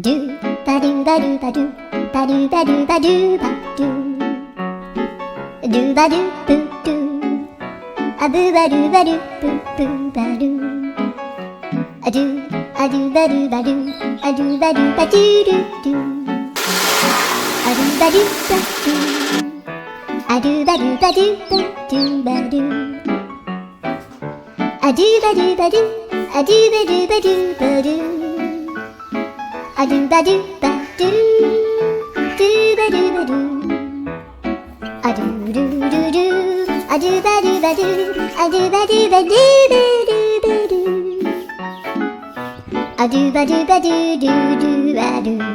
do ba do ba do ba do ba do ba do ba do ba do do ba do boo do a boo ba do ba do boo boo ba do a do ba do ba do a do ba do ba do do do a do ba do ba do a do ba do ba do ba do ba do a do ba do ba do a do ba do ba do ba do a do ba do ba do do ba do ba do a do do do do a do ba do ba do a do ba do ba do ba do ba do a do ba do ba do do do ba do.